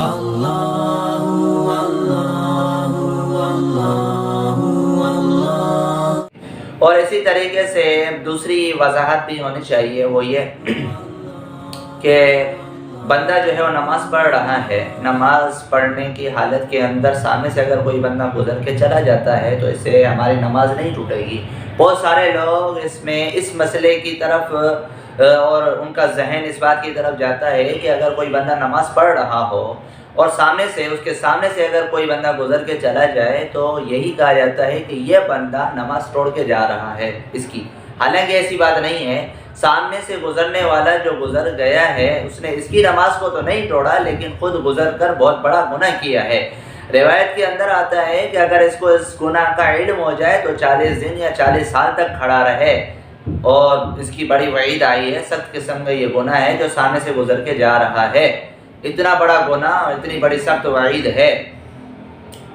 اور اسی طریقے سے دوسری وضاحت بھی ہونی چاہیے، وہ یہ کہ بندہ جو ہے وہ نماز پڑھ رہا ہے، نماز پڑھنے کی حالت کے اندر سامنے سے اگر کوئی بندہ گزر کے چلا جاتا ہے تو اس سے ہماری نماز نہیں ٹوٹے گی۔ بہت سارے لوگ اس مسئلے کی طرف اور ان کا ذہن اس بات کی طرف جاتا ہے کہ اگر کوئی بندہ نماز پڑھ رہا ہو اور اس کے سامنے سے اگر کوئی بندہ گزر کے چلا جائے تو یہی کہا جاتا ہے کہ یہ بندہ نماز توڑ کے جا رہا ہے اس کی، حالانکہ ایسی بات نہیں ہے۔ سامنے سے گزرنے والا جو گزر گیا ہے اس نے اس کی نماز کو تو نہیں توڑا، لیکن خود گزر کر بہت بڑا گناہ کیا ہے۔ روایت کے اندر آتا ہے کہ اگر اس کو اس گناہ کا علم ہو جائے تو 40 دن یا 40 سال تک کھڑا رہے، اور اس کی بڑی وعید آئی ہے، سخت قسم کا یہ گناہ ہے جو سامنے سے گزر کے جا رہا ہے۔ اتنا بڑا گناہ اور اتنی بڑی سخت وعید ہے،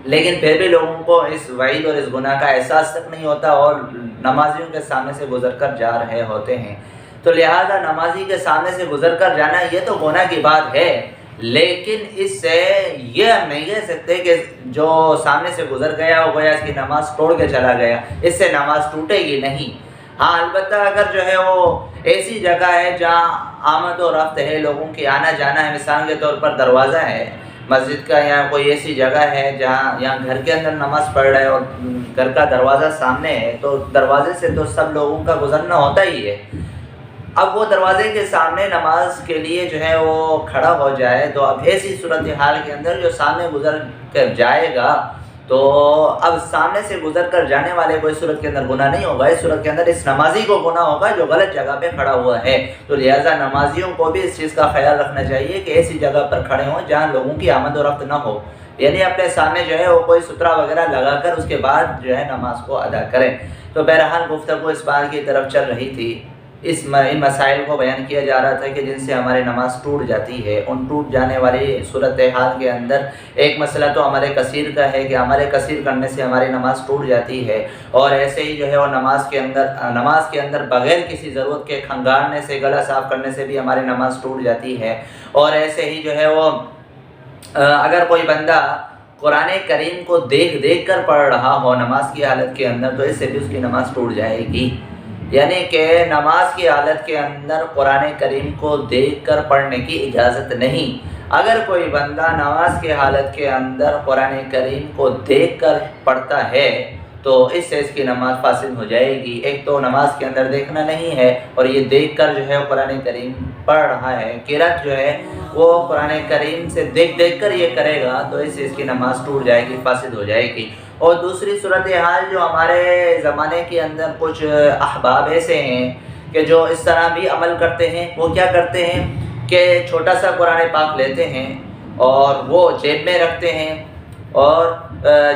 لیکن پھر بھی لوگوں کو اس وعید اور اس گناہ کا احساس تک نہیں ہوتا اور نمازیوں کے سامنے سے گزر کر جا رہے ہوتے ہیں۔ تو لہذا نمازی کے سامنے سے گزر کر جانا یہ تو گناہ کی بات ہے، لیکن اس سے یہ ہم نہیں کہہ سکتے کہ جو سامنے سے گزر گیا وہ گویا اس کی نماز توڑ کے چلا گیا، اس سے نماز ٹوٹے گی نہیں۔ ہاں البتہ اگر جو ہے وہ ایسی جگہ ہے جہاں آمد و رفت ہے، لوگوں کی آنا جانا ہے، مثال کے طور پر دروازہ ہے مسجد کا، یا کوئی ایسی جگہ ہے جہاں یہاں گھر کے اندر نماز پڑھ رہے اور گھر کا دروازہ سامنے ہے، تو دروازے سے تو سب لوگوں کا گزرنا ہوتا ہی ہے۔ اب وہ دروازے کے سامنے نماز کے لیے جو ہے وہ کھڑا ہو جائے تو اب ایسی صورتحال کے اندر جو سامنے گزر کر جائے گا تو اب سامنے سے گزر کر جانے والے کو اس صورت کے اندر گناہ نہیں ہوگا، اس صورت کے اندر اس نمازی کو گناہ ہوگا جو غلط جگہ پہ کھڑا ہوا ہے۔ تو لہٰذا نمازیوں کو بھی اس چیز کا خیال رکھنا چاہیے کہ ایسی جگہ پر کھڑے ہوں جہاں لوگوں کی آمد و رفت نہ ہو، یعنی اپنے سامنے جو ہے وہ کوئی سترہ وغیرہ لگا کر اس کے بعد جو ہے نماز کو ادا کریں۔ تو بہرحال گفتگو اس بات کی طرف چل رہی تھی، ان مسائل کو بیان کیا جا رہا تھا کہ جن سے ہماری نماز ٹوٹ جاتی ہے۔ ان ٹوٹ جانے والی صورتحال کے اندر ایک مسئلہ تو عمل کثیر کا ہے کہ عمل کثیر کرنے سے ہماری نماز ٹوٹ جاتی ہے، اور ایسے ہی جو ہے وہ نماز کے اندر بغیر کسی ضرورت کے کھنگارنے سے، گلا صاف کرنے سے بھی ہماری نماز ٹوٹ جاتی ہے، اور ایسے ہی جو ہے وہ اگر کوئی بندہ قرآن کریم کو دیکھ کر پڑھ رہا ہو نماز کی حالت کے اندر تو اس سے بھی اس کی نماز ٹوٹ جائے گی۔ یعنی کہ نماز کی حالت کے اندر قرآن کریم کو دیکھ کر پڑھنے کی اجازت نہیں۔ اگر کوئی بندہ نماز کی حالت کے اندر قرآن کریم کو دیکھ کر پڑھتا ہے تو اس سے اس کی نماز فاسد ہو جائے گی۔ ایک تو نماز کے اندر دیکھنا نہیں ہے، اور یہ دیکھ کر جو ہے قرآن کریم پڑھ رہا ہے، قرأت جو ہے وہ قرآن کریم سے دیکھ کر یہ کرے گا تو اس سے اس کی نماز ٹوٹ جائے گی، فاسد ہو جائے گی۔ اور دوسری صورتحال جو ہمارے زمانے کے اندر کچھ احباب ایسے ہیں کہ جو اس طرح بھی عمل کرتے ہیں، وہ کیا کرتے ہیں کہ چھوٹا سا قرآن پاک لیتے ہیں اور وہ جیب میں رکھتے ہیں، اور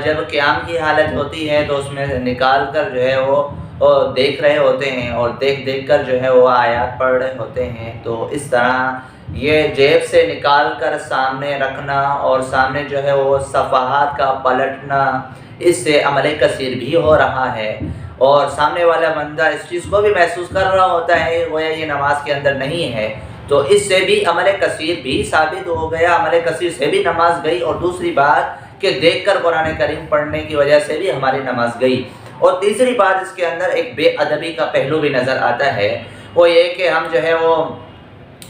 جب قیام کی حالت ہوتی ہے تو اس میں نکال کر جو ہے وہ دیکھ رہے ہوتے ہیں، اور دیکھ کر جو ہے وہ آیات پڑھ رہے ہوتے ہیں۔ تو اس طرح یہ جیب سے نکال کر سامنے رکھنا اور سامنے جو ہے وہ صفحات کا پلٹنا، اس سے عمل کثیر بھی ہو رہا ہے، اور سامنے والا بندہ اس چیز کو بھی محسوس کر رہا ہوتا ہے گویا یہ نماز کے اندر نہیں ہے، تو اس سے بھی عمل کثیر بھی ثابت ہو گیا، عمل کثیر سے بھی نماز گئی، اور دوسری بات کہ دیکھ کر قرآن کریم پڑھنے کی وجہ سے بھی ہماری نماز گئی۔ اور تیسری بات اس کے اندر ایک بے ادبی کا پہلو بھی نظر آتا ہے، وہ یہ کہ ہم جو ہے وہ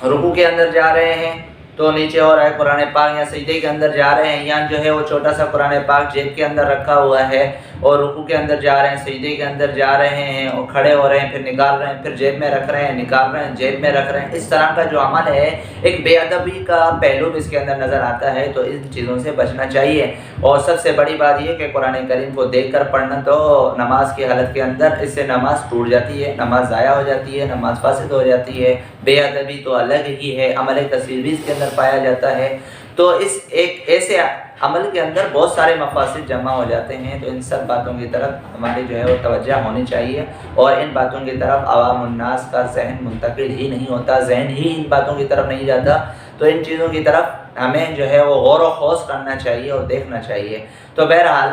رکوع کے اندر جا رہے ہیں تو نیچے ہو رہا ہے قرآن پاک، یا سجدے کے اندر جا رہے ہیں یا جو ہے وہ چھوٹا سا قرآن پاک جیب کے اندر رکھا ہوا ہے، اور رکوع کے اندر جا رہے ہیں، سجدے کے اندر جا رہے ہیں، اور کھڑے ہو رہے ہیں، پھر نکال رہے ہیں، پھر جیب میں رکھ رہے ہیں، نکال رہے ہیں، جیب میں رکھ رہے ہیں۔ اس طرح کا جو عمل ہے ایک بے ادبی کا پہلو بھی اس کے اندر نظر آتا ہے، تو ان چیزوں سے بچنا چاہیے۔ اور سب سے بڑی بات یہ کہ قرآن کریم کو دیکھ کر پڑھنا تو نماز کی حالت کے اندر اس سے نماز ٹوٹ جاتی ہے، نماز ضائع ہو جاتی ہے، نماز فاسد ہو جاتی ہے۔ بے ادبی تو الگ ہی ہے، عمل کثیر بھی اس کے اندر پایا جاتا ہے۔ تو اس ایک ایسے عمل کے اندر بہت سارے مفاسد جمع ہو جاتے ہیں، تو ان سب باتوں کی طرف ہماری جو ہے وہ توجہ ہونی چاہیے، اور ان باتوں کی طرف عوام الناس کا ذہن منتقل ہی نہیں ہوتا، ذہن ہی ان باتوں کی طرف نہیں جاتا، تو ان چیزوں کی طرف ہمیں جو ہے وہ غور و خوض کرنا چاہیے اور دیکھنا چاہیے۔ تو بہرحال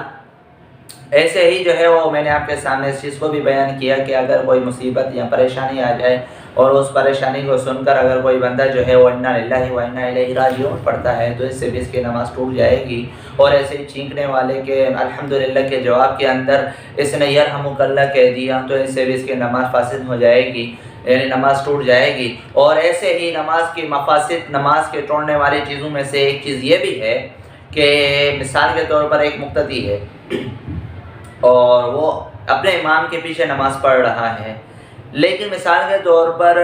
ایسے ہی جو ہے وہ میں نے آپ کے سامنے اس چیز کو بھی بیان کیا کہ اگر کوئی مصیبت یا پریشانی آ جائے اور اس پریشانی کو سن کر اگر کوئی بندہ جو ہے وہ انا للہ و انا الیہ راجعون پڑھتا ہے تو اس سے بھی اس کی نماز ٹوٹ جائے گی۔ اور ایسے ہی چھینکنے والے کے الحمدللہ کے جواب کے اندر اس نے یرحمک اللہ کہہ دیا تو اس سے بھی اس کی نماز فاسد ہو جائے گی، یعنی نماز ٹوٹ جائے گی۔ اور ایسے ہی نماز کی مفاسد، نماز کے توڑنے والی چیزوں میں سے ایک چیز یہ بھی ہے کہ مثال کے طور پر ایک مقتدی ہے اور وہ اپنے امام کے پیچھے نماز پڑھ رہا ہے، لیکن مثال کے طور پر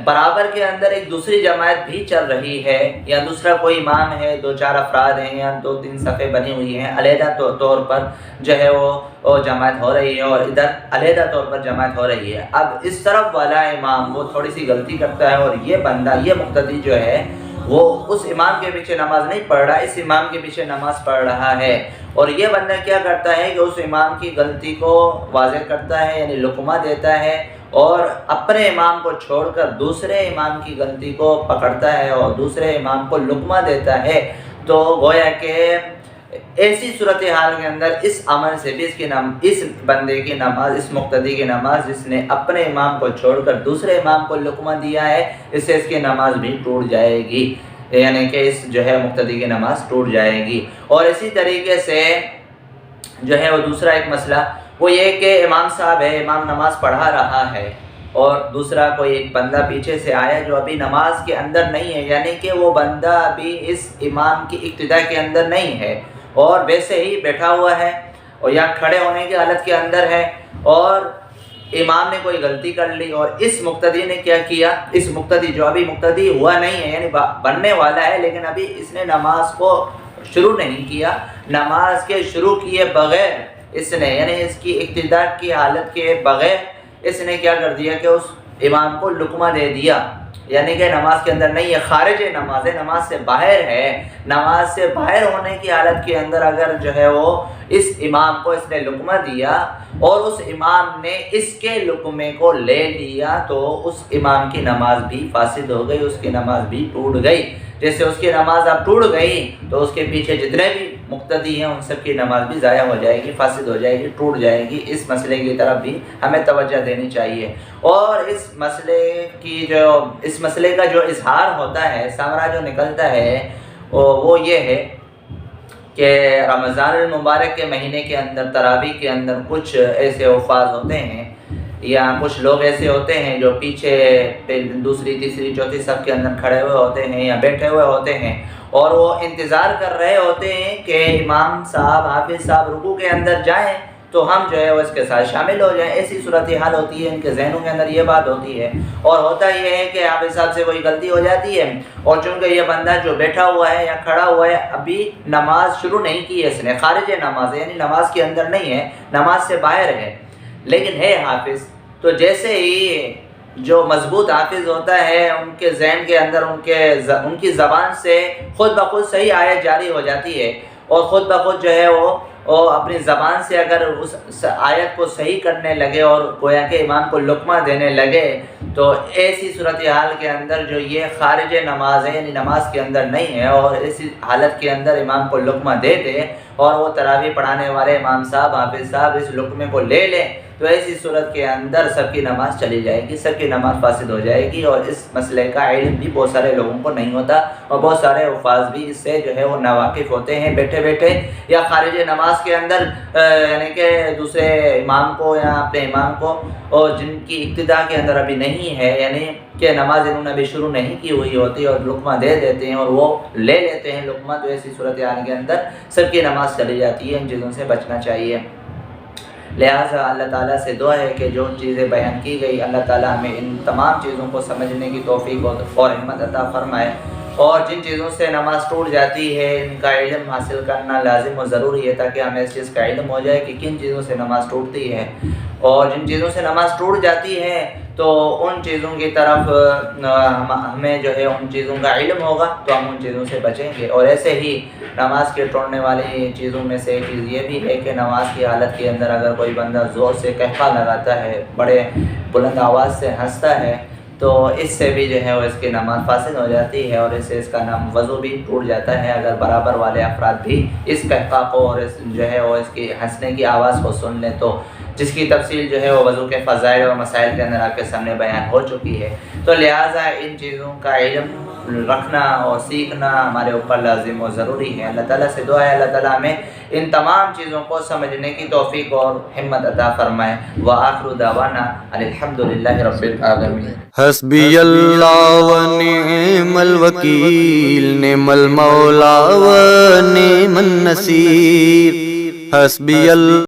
برابر کے اندر ایک دوسری جماعت بھی چل رہی ہے، یا دوسرا کوئی امام ہے، 2-4 افراد ہیں یا 2-3 صفیں بنی ہوئی ہیں، علیحدہ طور پر جو ہے وہ جماعت ہو رہی ہے اور ادھر علیحدہ طور پر جماعت ہو رہی ہے۔ اب اس طرف والا امام وہ تھوڑی سی غلطی کرتا ہے اور یہ بندہ، یہ مقتدی جو ہے وہ اس امام کے پیچھے نماز نہیں پڑھ رہا، اس امام کے پیچھے نماز پڑھ رہا ہے، اور یہ بندہ کیا کرتا ہے کہ اس امام کی غلطی کو واضح کرتا ہے، یعنی لقمہ دیتا ہے، اور اپنے امام کو چھوڑ کر دوسرے امام کی غلطی کو پکڑتا ہے اور دوسرے امام کو لقمہ دیتا ہے۔ تو گویا کہ ایسی صورتحال کے اندر اس عمل سے بھی اس بندے کی نماز، اس مقتدی کی نماز جس نے اپنے امام کو چھوڑ کر دوسرے امام کو لقمہ دیا ہے، اس سے اس کی نماز بھی ٹوٹ جائے گی، یعنی کہ اس جو ہے مقتدی کی نماز ٹوٹ جائے گی۔ اور اسی طریقے سے جو ہے وہ دوسرا ایک مسئلہ وہ یہ کہ امام صاحب ہے، امام نماز پڑھا رہا ہے اور دوسرا کوئی ایک بندہ پیچھے سے آیا جو ابھی نماز کے اندر نہیں ہے، یعنی کہ وہ بندہ ابھی اس امام کی اقتدا کے اندر نہیں ہے اور ویسے ہی بیٹھا ہوا ہے اور یا کھڑے ہونے کی حالت کے اندر ہے، اور امام نے کوئی غلطی کر لی اور اس مقتدی نے کیا کیا، اس مقتدی جو ابھی مقتدی ہوا نہیں ہے، یعنی بننے والا ہے لیکن ابھی اس نے نماز کو شروع نہیں کیا، نماز کے شروع کیے بغیر اس نے، یعنی اس کی اقتدا کی حالت کے بغیر اس نے کیا کر دیا کہ اس امام کو لقمہ دے دیا، یعنی کہ نماز کے اندر نہیں ہے، خارج نماز ہے، نماز سے باہر ہے۔ نماز سے باہر ہونے کی حالت کے اندر اگر جو ہے وہ اس امام کو اس نے لقمہ دیا اور اس امام نے اس کے لقمے کو لے لیا تو اس امام کی نماز بھی فاسد ہو گئی، اس کی نماز بھی ٹوٹ گئی۔ جیسے اس کی نماز اب ٹوٹ گئی تو اس کے پیچھے جتنے بھی مقتدی ہیں ان سب کی نماز بھی ضائع ہو جائے گی، فاسد ہو جائے گی، ٹوٹ جائے گی۔ اس مسئلے کی طرف بھی ہمیں توجہ دینی چاہیے۔ اور اس مسئلے کا جو اظہار ہوتا ہے، ثمرہ جو نکلتا ہے وہ یہ ہے کہ رمضان المبارک کے مہینے کے اندر، تراویح کے اندر کچھ ایسے الفاظ ہوتے ہیں یا کچھ لوگ ایسے ہوتے ہیں جو پیچھے دوسری تیسری چوتھی صف کے اندر کھڑے ہوئے ہوتے ہیں یا بیٹھے ہوئے ہوتے ہیں اور وہ انتظار کر رہے ہوتے ہیں کہ امام صاحب، حافظ صاحب رکوع کے اندر جائیں تو ہم جو ہے وہ اس کے ساتھ شامل ہو جائیں۔ ایسی صورتحال ہوتی ہے، ان کے ذہنوں کے اندر یہ بات ہوتی ہے، اور ہوتا یہ ہے کہ حافظ صاحب سے کوئی غلطی ہو جاتی ہے اور چونکہ یہ بندہ جو بیٹھا ہوا ہے یا کھڑا ہوا ہے ابھی نماز شروع نہیں کی ہے، اس نے خارج نماز ہے، یعنی نماز کے اندر نہیں ہے، نماز سے باہر ہے، لیکن ہے حافظ، تو جیسے ہی جو مضبوط حافظ ہوتا ہے ان کے ذہن کے اندر ان کی زبان سے خود بخود صحیح آیت جاری ہو جاتی ہے اور خود بخود جو ہے وہ اپنی زبان سے اگر اس آیت کو صحیح کرنے لگے اور گویا کہ امام کو لقمہ دینے لگے تو ایسی صورتحال کے اندر جو یہ خارج نماز ہے، یعنی نماز کے اندر نہیں ہے، اور ایسی حالت کے اندر امام کو لقمہ دے دے اور وہ تراویح پڑھانے والے امام صاحب، حافظ صاحب اس لقمے کو لے لیں تو ایسی صورت کے اندر سب کی نماز چلی جائے گی، سب کی نماز فاسد ہو جائے گی۔ اور اس مسئلے کا علم بھی بہت سارے لوگوں کو نہیں ہوتا اور بہت سارے الفاظ بھی اس سے جو ہے وہ ناواقف ہوتے ہیں، بیٹھے بیٹھے یا خارج نماز کے اندر، یعنی کہ دوسرے امام کو یا اپنے امام کو، اور جن کی ابتدا کے اندر ابھی نہیں ہے، یعنی کہ نماز انہوں نے ابھی شروع نہیں کی ہوئی ہوتی اور لقمہ دے دیتے ہیں اور وہ لے لیتے ہیں لقمہ، تو ایسی صورتحال کے اندر سب کی نماز چلی جاتی ہے۔ ان چیزوں سے بچنا چاہیے۔ لہٰذا اللہ تعالیٰ سے دعا ہے کہ جو چیزیں بیان کی گئی اللہ تعالیٰ ہمیں ان تمام چیزوں کو سمجھنے کی توفیق اور ہمت عطا فرمائے، اور جن چیزوں سے نماز ٹوٹ جاتی ہے ان کا علم حاصل کرنا لازم و ضروری ہے تاکہ ہمیں اس چیز کا علم ہو جائے کہ کن چیزوں سے نماز ٹوٹتی ہے، اور جن چیزوں سے نماز ٹوٹ جاتی ہے تو ان چیزوں کی طرف ہمیں جو ہے ان چیزوں کا علم ہوگا تو ہم ان چیزوں سے بچیں گے۔ اور ایسے ہی نماز کے توڑنے والی چیزوں میں سے ایک چیز یہ بھی ہے کہ نماز کی حالت کے اندر اگر کوئی بندہ زور سے قہقہ لگاتا ہے، بڑے بلند آواز سے ہنستا ہے، تو اس سے بھی جو ہے وہ اس کی نماز فاسد ہو جاتی ہے، اور اس سے اس کا وضو بھی ٹوٹ جاتا ہے اگر برابر والے افراد بھی اس قہقہ کو اور اس جو ہے وہ اس کی ہنسنے کی آواز کو سن لیں، تو جس کی تفصیل جو ہے وہ وضو کے فضائل اور مسائل کے اندر آپ کے سامنے بیان ہو چکی ہے۔ تو لہٰذا ان چیزوں کا علم رکھنا اور سیکھنا ہمارے اوپر لازم و ضروری ہے۔ اللہ تعالیٰ سے دعا ہے اللہ تعالیٰ ہمیں ان تمام چیزوں کو سمجھنے کی توفیق اور ہمت عطا فرمائے۔ وآخر دعوانا الحمد للہ رب العالمین۔ حسبی اللہ و نعم الوکیل، نعم المولا و نعم النصیر، حسبی اللہ